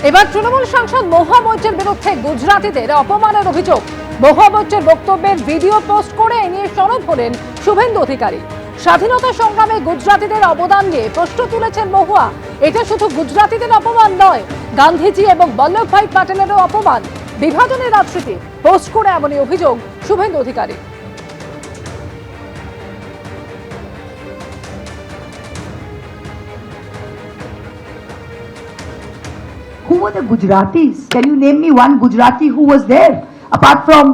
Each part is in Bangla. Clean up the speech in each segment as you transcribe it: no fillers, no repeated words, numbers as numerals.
এবার তৃণমূল সাংসদ মহুয়া মৈত্রের বিরুদ্ধে গুজরাটিদের অপমানের অভিযোগ। মহুয়া মৈত্রের বক্তব্যের ভিডিও পোস্ট করে এ নিয়ে সরব হলেন শুভেন্দু অধিকারী। স্বাধীনতা সংগ্রামে গুজরাটিদের অবদান নিয়ে প্রশ্ন তুলেছেন মহুয়া। এটা শুধু গুজরাটিদের অপমান নয়, গান্ধীজি এবং বল্লভভাই প্যাটেলেরও অপমান। বিভাজনের রাজনীতি পোস্ট করে এমনই অভিযোগ Suvendu Adhikari. Who were the Gujaratis? Can you name me one Gujarati who was there? Apart from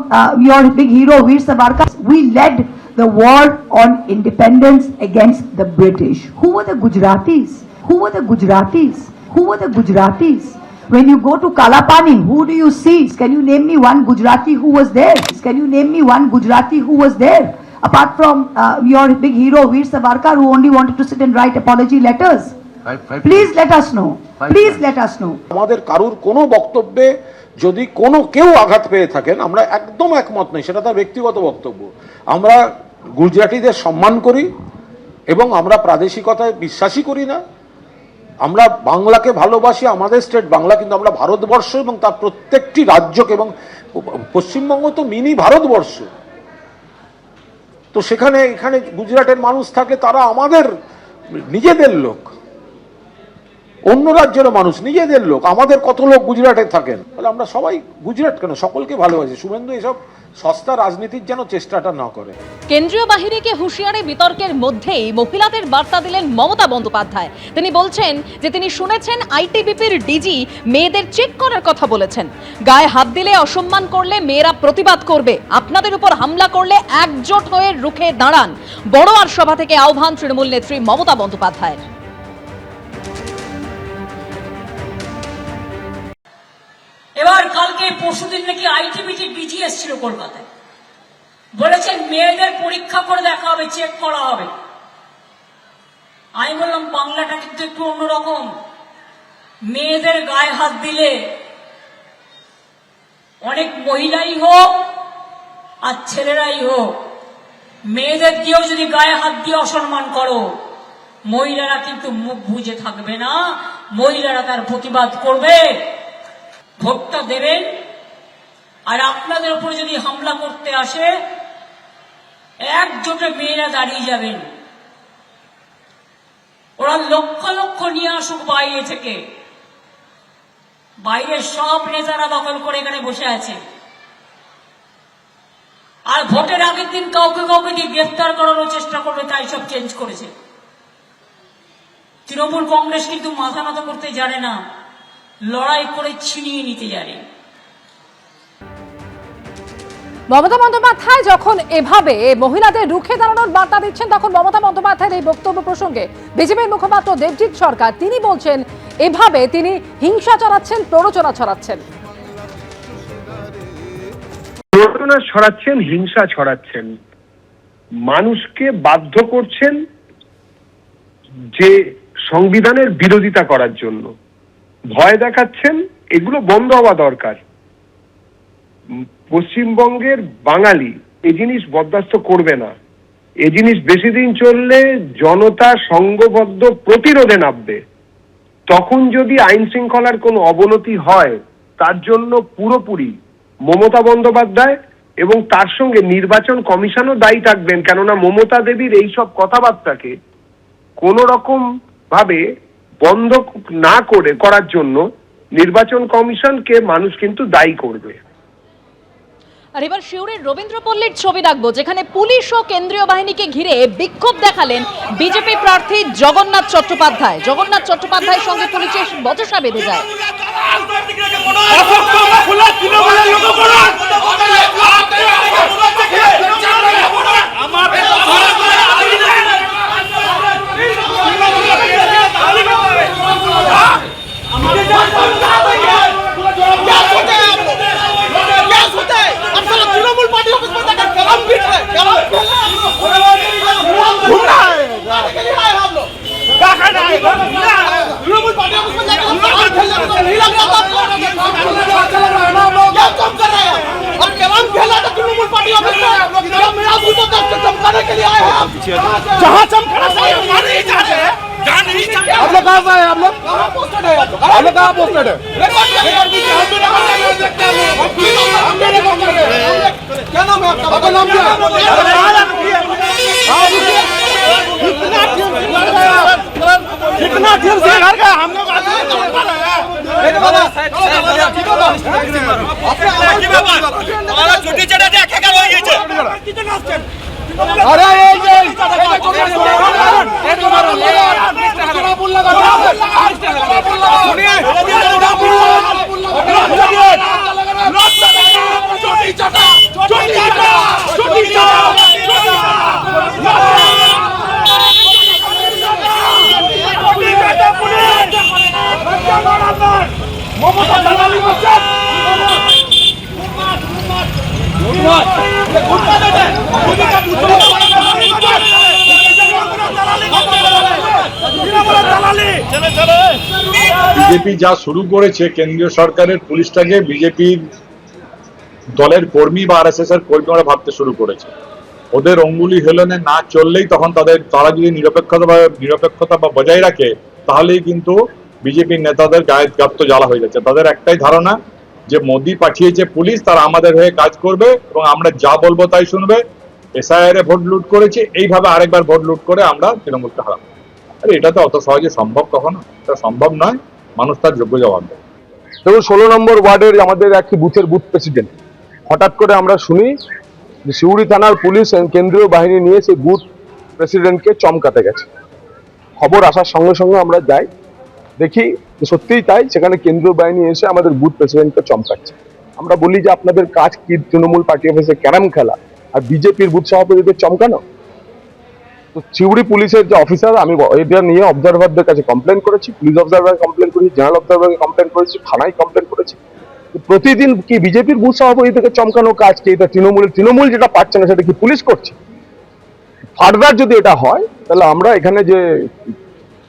your big hero Veer Savarkar, we led the war on independence against the British. Who were the Gujaratis? Who were the Gujaratis? Who were the Gujaratis? When you go to Kalapani, who do you see? Can you name me one Gujarati who was there? Can you name me one Gujarati who was there? Apart from your big hero Veer Savarkar, who only wanted to sit and write apology letters. Please let us know. Please let us know. আমাদের কারুর কোনো বক্তব্যে যদি কেউ আঘাত পেয়ে থাকেন, আমরা একদম একমত নই, সেটা তার ব্যক্তিগত বক্তব্য। আমরা গুজরাটিদের সম্মান করি এবং আমরা প্রাদেশিকতায় বিশ্বাসী করি না। আমরা বাংলাকে ভালোবাসি, আমাদের স্টেট বাংলা, কিন্তু আমরা ভারতবর্ষ এবং তার প্রত্যেকটি রাজ্যকে, এবং পশ্চিমবঙ্গ তো মিনি ভারতবর্ষ, তো এখানে গুজরাটের মানুষ থাকে, তারা আমাদের নিজেদের লোক। অন্য রাজ্যের মানুষ নিজেদের লোক, আমাদের কত লোক গুজরাটে থাকেন। তাহলে আমরা সবাই গুজরাট কেন, সকলকে ভালোবাসি। শুভেন্দু এসব সস্তা রাজনীতির যেন চেষ্টাটা না করে। কেন্দ্রীয় বাহিনীকে হুঁশিয়ারি বিতর্কের মধ্যেই মহিলাদের বার্তা দিলেন মমতা বন্দ্যোপাধ্যায়। তিনি বলছেন যে তিনি শুনেছেন আইটিবিপির ডিজি মেয়েদের চেক করার কথা বলেছেন। গায়ে হাত দিলে, অসম্মান করলে মেয়েরা প্রতিবাদ করবে, আপনাদের উপর হামলা করলে একজোট হয়ে রুখে দাঁড়ান। বড়োয়ার সভা থেকে আহ্বান তৃণমূল নেত্রী মমতা বন্দ্যোপাধ্যায়ের। এবার কালকে পরশুদিন নাকি আইটিবিটি ডিজি এসেছিল কলকাতায়, বলেছেন মেয়েদের পরীক্ষা করে দেখা হবে, চেক করা হবে। আমি বললাম বাংলাটা কিন্তু একটু অন্যরকম। মেয়েদের গায়ে হাত দিলে অনেক মহিলাই হোক আর ছেলেরাই হোক, মেয়েদের দিয়েও যদি গায়ে হাত দিয়ে অসম্মান করো, মহিলারা কিন্তু মুখ বুজে থাকবে না, মহিলারা তার প্রতিবাদ করবে। ভোটটা দেবেন, আর আপনাদের উপরে যদি হামলা করতে আসে একজোটে মেয়েরা দাঁড়িয়ে যাবেন। ওরা লক্ষ লক্ষ নিয়ে আসুক বাইরে থেকে, বাইরের সব নেতারা দখল করে এখানে বসে আছে। আর ভোটের আগের দিন কাউকে কাউকে দিয়ে গ্রেফতার করানোর চেষ্টা করবে, তাই সব চেঞ্জ করেছে। তৃণমূল কংগ্রেস কিন্তু মাথা নত করতে জানে না, লড়াই করে ছিনিয়ে নিতে জানে। মমতা বন্দ্যোপাধ্যায় যখন এভাবে মহিলাদের রুখে দাঁড়ানোর বার্তা দিচ্ছেন, তখন মমতা বন্দ্যোপাধ্যায়ের এই বক্তব্য প্রসঙ্গে বিজেপির মুখপাত্র দেবজিৎ সরকার তিনি বলছেন এভাবে তিনি হিংসা ছড়াচ্ছেন, প্ররোচনা ছড়াচ্ছেন। প্ররোচনা ছড়াচ্ছেন, হিংসা ছড়াচ্ছেন, মানুষকে বাধ্য করছেন যে সংবিধানের বিরোধিতা করার জন্য, ভয় দেখাচ্ছেন। এগুলো বন্ধ হওয়া দরকার। পশ্চিমবঙ্গের বাঙালি এই জিনিস বরদাস্ত করবে না। এই জিনিস বেশি দিন চললে জনতা সংঘবদ্ধ প্রতিরোধে নামবে। তখন যদি আইন শৃঙ্খলার কোনো অবনতি হয়, তার জন্য পুরোপুরি মমতা বন্দ্যোপাধ্যায় এবং তার সঙ্গে নির্বাচন কমিশনও দায়ী থাকবেন। কেননা মমতা দেবীর এইসব কথাবার্তাকে কোন রকম ভাবে বন্ধ না করার জন্য নির্বাচন কমিশনকে মানুষ কিন্তু দায়ী করবে। আর এবার শিউরের রবীন্দ্রপল্লীর ছবি রাখবো, যেখানে পুলিশ ও কেন্দ্রীয় বাহিনীকে ঘিরে বিক্ষোভ দেখালেন বিজেপি প্রার্থী জগন্নাথ চট্টোপাধ্যায়। জগন্নাথ চট্টোপাধ্যায়ের সঙ্গে পুলিশের বচসা বেঁধে যায়। जहाँ चमकना चाहिए हमारे ही चाहते हैं, आप लोग कहाँ से आए? आप लोग कहाँ पोस्टेड है? क्या नाम है आपका? आपका नाम क्या है? कितना ठीक से घर का हम लोग ছুটি ছেড়ে দিয়ে খেকা হয়ে গেছে। अरे বিজেপি যা শুরু করেছে, কেন্দ্রীয় সরকারের পুলিশটাকে বিজেপির দলের কর্মী বা আরএসএস এর কর্মীরা ভাবতে শুরু করেছে। ওদের অঙ্গুলি হেলনে না চললেই তখন তারা যদি নিরপেক্ষতা বা বজায় রাখে, তাহলেই কিন্তু বিজেপির নেতাদের গায়ে গাত্র জ্বালা হয়ে যাচ্ছে। তাদের একটাই ধারণা যে মোদি পাঠিয়েছে পুলিশ, তারা আমাদের হয়ে কাজ করবে এবং আমরা যা বলবো তাই শুনবে। এসআইআর এ ভোট লুট করেছে, এইভাবে আরেকবার ভোট লুট করে আমরা তৃণমূলকে হারাবো। আরে এটা তো অত সহজে সম্ভব কখনো? এটা সম্ভব নয়। মানুষ তার যোগ্য জবাব দেয়। দেখুন, 16 নম্বর ওয়ার্ডের আমাদের একটি বুথের বুথ প্রেসিডেন্ট, হঠাৎ করে আমরা শুনি যে সিউড়ি থানার পুলিশ কেন্দ্রীয় বাহিনী নিয়ে সেই বুথ প্রেসিডেন্টকে চমকাতে গেছে। খবর আসার সঙ্গে সঙ্গে আমরা যাই, দেখি যে সত্যিই তাই, সেখানে কেন্দ্রীয় বাহিনী এসে আমাদের বুথ প্রেসিডেন্টকে চমকাচ্ছে। আমরা বলি যে আপনাদের কাজ কি তৃণমূল পার্টি অফিসে ক্যারাম খেলা আর বিজেপির বুথ সভাপতিদের চমকানো? তো সিউড়ি পুলিশের যে অফিসার, আমি এটা নিয়ে অবজারভারদের কাছে কমপ্লেন করেছি, পুলিশ অবজারভার কমপ্লেন করেছি, জেনারেল অবজারভারকে কমপ্লেন করেছি, থানায় কমপ্লেন করেছি। প্রতিদিন কি বিজেপির বুথ সভাপতি থেকে চমকানো কাজ কি? এটা তৃণমূল যেটা পাচ্ছে না সেটা কি পুলিশ করছে? ফার্দার যদি এটা হয়, তাহলে আমরা এখানে যে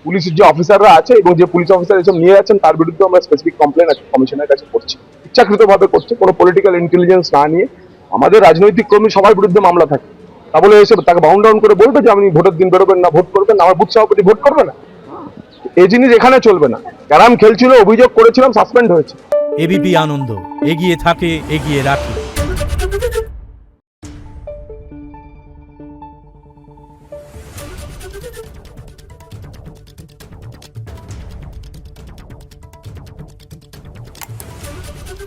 পুলিশের যে অফিসাররা আছে এবং যে পুলিশ অফিসার এসব নিয়ে যাচ্ছেন তার বিরুদ্ধে আমরা স্পেসিফিক কমপ্লেন কমিশনের কাছে করছি। ইচ্ছাকৃতভাবে করছে, কোনো পলিটিক্যাল ইন্টেলিজেন্স না নিয়ে। আমাদের রাজনৈতিক কর্মী সবার বিরুদ্ধে মামলা থাকে, তা বলে এসে তাকে বাউন্ড ডাউন করে বলবে যে আপনি ভোটের দিন বেরোবেন না, ভোট করবেন না, আমার বুথ সভাপতি ভোট করবে না। এই জিনিস এখানে চলবে না। ক্যারাম খেলছিল, অভিযোগ করেছিলাম, সাসপেন্ড হয়েছে। এবিপি আনন্দ, এগিয়ে থাকে, এগিয়ে রাখে।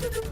Thank you.